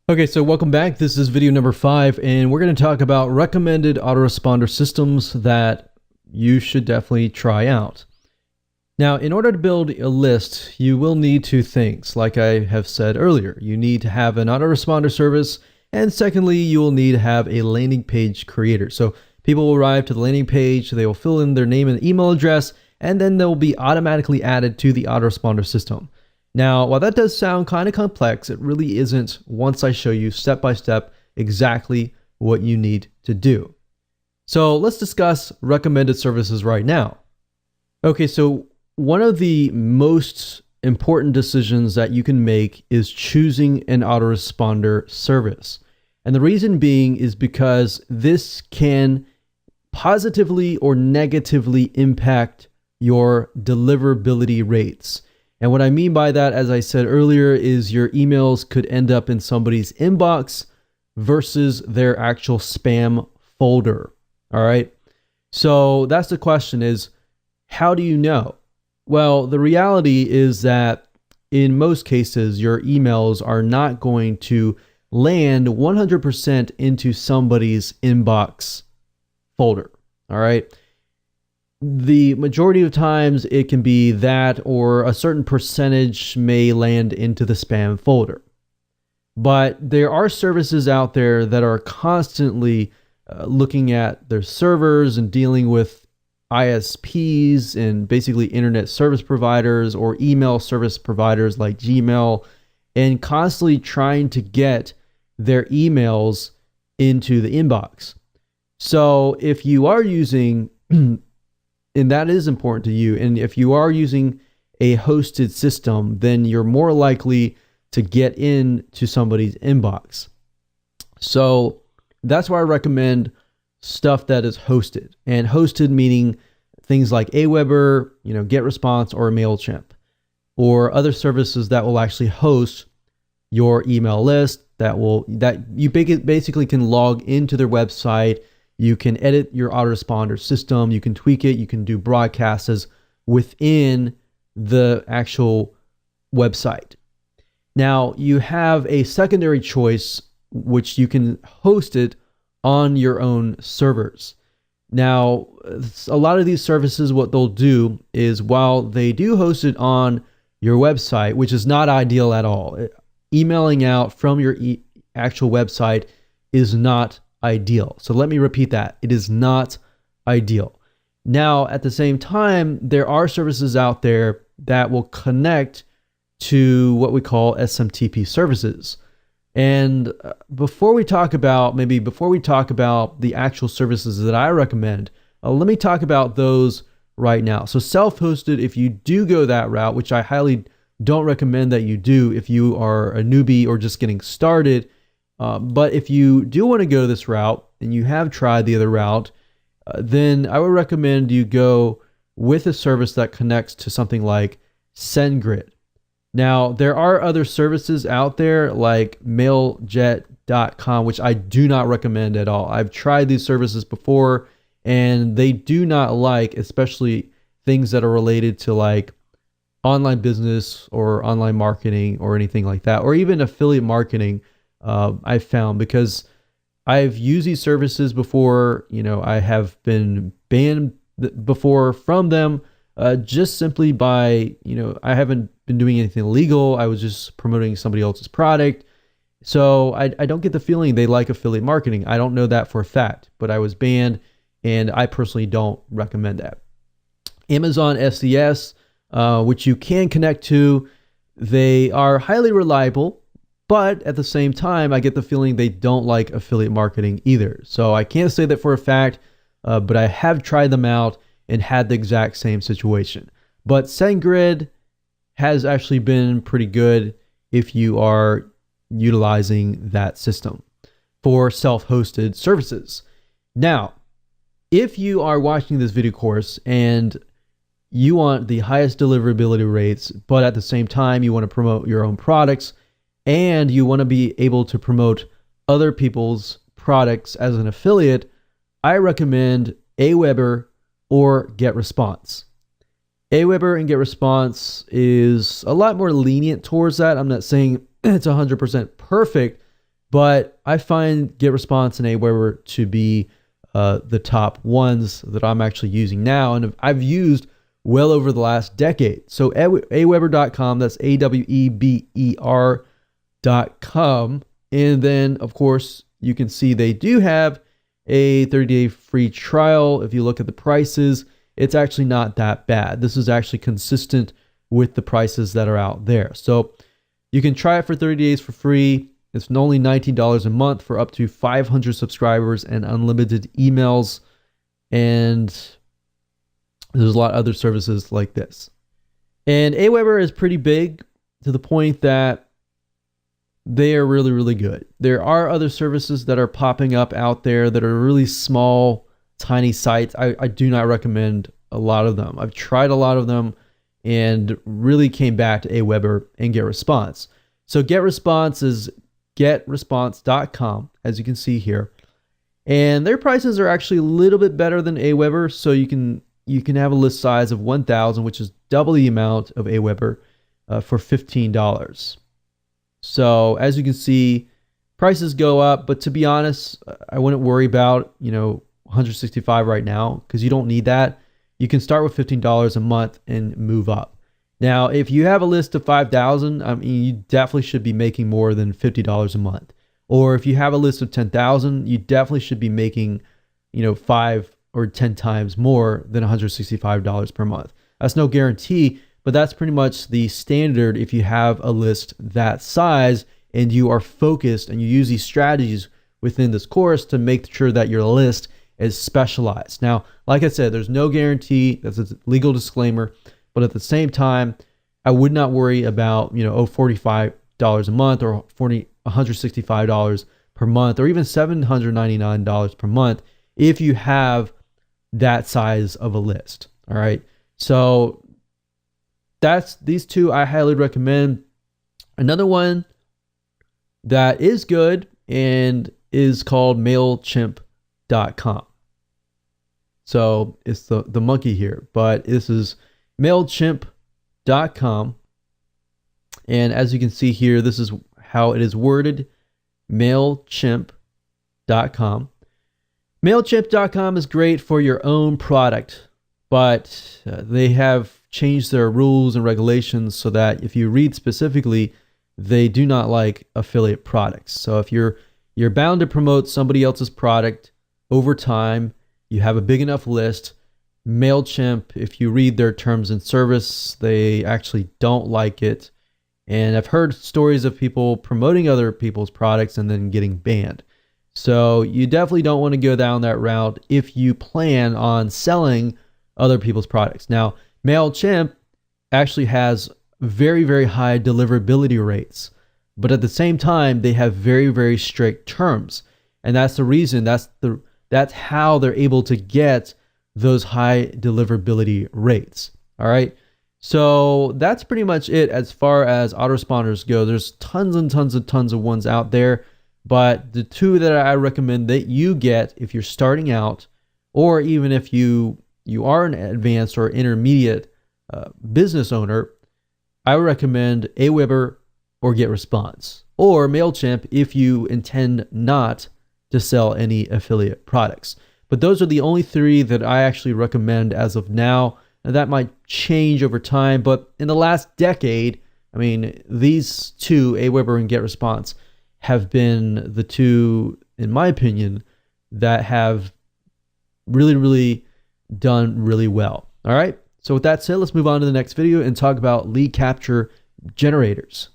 Okay, so welcome back. This is video number 5, and we're going to talk about recommended autoresponder systems that you should definitely try out. Now, in order to build a list, you will need two things. Like I have said earlier, you need to have an autoresponder service, and secondly, you will need to have a landing page creator. So people will arrive to the landing page, they will fill in their name and email address, and then they'll be automatically added to the autoresponder system. Now, while that does sound kind of complex, it really isn't once I show you step by step exactly what you need to do. So let's discuss recommended services right now. Okay, so one of the most important decisions that you can make is choosing an autoresponder service. And the reason being is because this can positively or negatively impact your deliverability rates. And what I mean by that, as I said earlier, is your emails could end up in somebody's inbox versus their actual spam folder. All right. So that's the question is, how do you know? Well, the reality is that in most cases, your emails are not going to land 100% into somebody's inbox folder. All right. The majority of times it can be that, or a certain percentage may land into the spam folder. But there are services out there that are constantly looking at their servers and dealing with ISPs and basically internet service providers or email service providers like Gmail, and constantly trying to get their emails into the inbox. So if you are using and that is important to you, and if you are using a hosted system, then you're more likely to get into somebody's inbox. So that's why I recommend stuff that is hosted. And hosted meaning things like Aweber, GetResponse, or MailChimp, or other services that will actually host your email list that you basically can log into their website. You can edit your autoresponder system, you can tweak it, you can do broadcasts within the actual website. Now, you have a secondary choice, which you can host it on your own servers. Now, a lot of these services, what they'll do is, while they do host it on your website, which is not ideal at all, emailing out from your actual website is not ideal. So let me repeat that. It is not ideal. Now, at the same time, there are services out there that will connect to what we call SMTP services. And before we talk about the actual services that I recommend, let me talk about those right now. So self-hosted, if you do go that route, which I highly don't recommend that you do if you are a newbie or just getting started, but if you do want to go this route and you have tried the other route, then I would recommend you go with a service that connects to something like SendGrid. Now, there are other services out there like mailjet.com, which I do not recommend at all. I've tried these services before, and they do not like, especially things that are related to like online business or online marketing or anything like that, or even affiliate marketing. I've found, because I've used these services before, I have been banned before from them, just simply by, I haven't been doing anything illegal. I was just promoting somebody else's product. So I don't get the feeling they like affiliate marketing. I don't know that for a fact, but I was banned, and I personally don't recommend that. Amazon SES, which you can connect to, they are highly reliable. But at the same time, I get the feeling they don't like affiliate marketing either. So I can't say that for a fact, but I have tried them out and had the exact same situation. But SendGrid has actually been pretty good if you are utilizing that system for self-hosted services. Now, if you are watching this video course and you want the highest deliverability rates, but at the same time you want to promote your own products, and you want to be able to promote other people's products as an affiliate, I recommend Aweber or GetResponse. Aweber and GetResponse is a lot more lenient towards that. I'm not saying it's 100% perfect, but I find GetResponse and Aweber to be the top ones that I'm actually using now, and I've used well over the last decade. So aweber.com, that's AWEBER.com. And then, of course, you can see they do have a 30-day free trial. If you look at the prices, it's actually not that bad. This is actually consistent with the prices that are out there. So you can try it for 30 days for free. It's only $19 a month for up to 500 subscribers and unlimited emails. And there's a lot of other services like this. And Aweber is pretty big to the point that they are really, really good. There are other services that are popping up out there that are really small, tiny sites. I do not recommend a lot of them. I've tried a lot of them and really came back to Aweber and GetResponse. So GetResponse is getresponse.com, as you can see here. And their prices are actually a little bit better than Aweber. So you can have a list size of 1,000, which is double the amount of Aweber for $15. So as you can see, prices go up, but to be honest, I wouldn't worry about, $165 right now, because you don't need that. You can start with $15 a month and move up. Now, if you have a list of 5,000, I mean, you definitely should be making more than $50 a month. Or if you have a list of 10,000, you definitely should be making, 5 or 10 times more than $165 per month. That's no guarantee, but that's pretty much the standard if you have a list that size and you are focused and you use these strategies within this course to make sure that your list is specialized. Now, like I said, there's no guarantee. That's a legal disclaimer. But at the same time, I would not worry about, $45 a month or $165 per month or even $799 per month if you have that size of a list. All right. So that's these two I highly recommend. Another one that is good and is called MailChimp.com. So it's the monkey here, but this is MailChimp.com. And as you can see here, this is how it is worded, MailChimp.com. MailChimp.com is great for your own product, but they have changed their rules and regulations so that if you read specifically, they do not like affiliate products. So if you're bound to promote somebody else's product over time, you have a big enough list, MailChimp, if you read their terms and service, they actually don't like it. And I've heard stories of people promoting other people's products and then getting banned. So you definitely don't want to go down that route if you plan on selling other people's products. Now, MailChimp actually has very, very high deliverability rates, but at the same time, they have very, very strict terms. And that's the reason, that's how they're able to get those high deliverability rates. All right. So that's pretty much it as far as autoresponders go. There's tons and tons of ones out there, but the two that I recommend that you get if you're starting out, or even if you are an advanced or intermediate business owner, I would recommend Aweber or GetResponse, or MailChimp if you intend not to sell any affiliate products. But those are the only three that I actually recommend as of now. Now, that might change over time, but in the last decade, I mean, these two, Aweber and GetResponse, have been the two, in my opinion, that have really, really done really well. All right. So with that said, let's move on to the next video and talk about lead capture generators.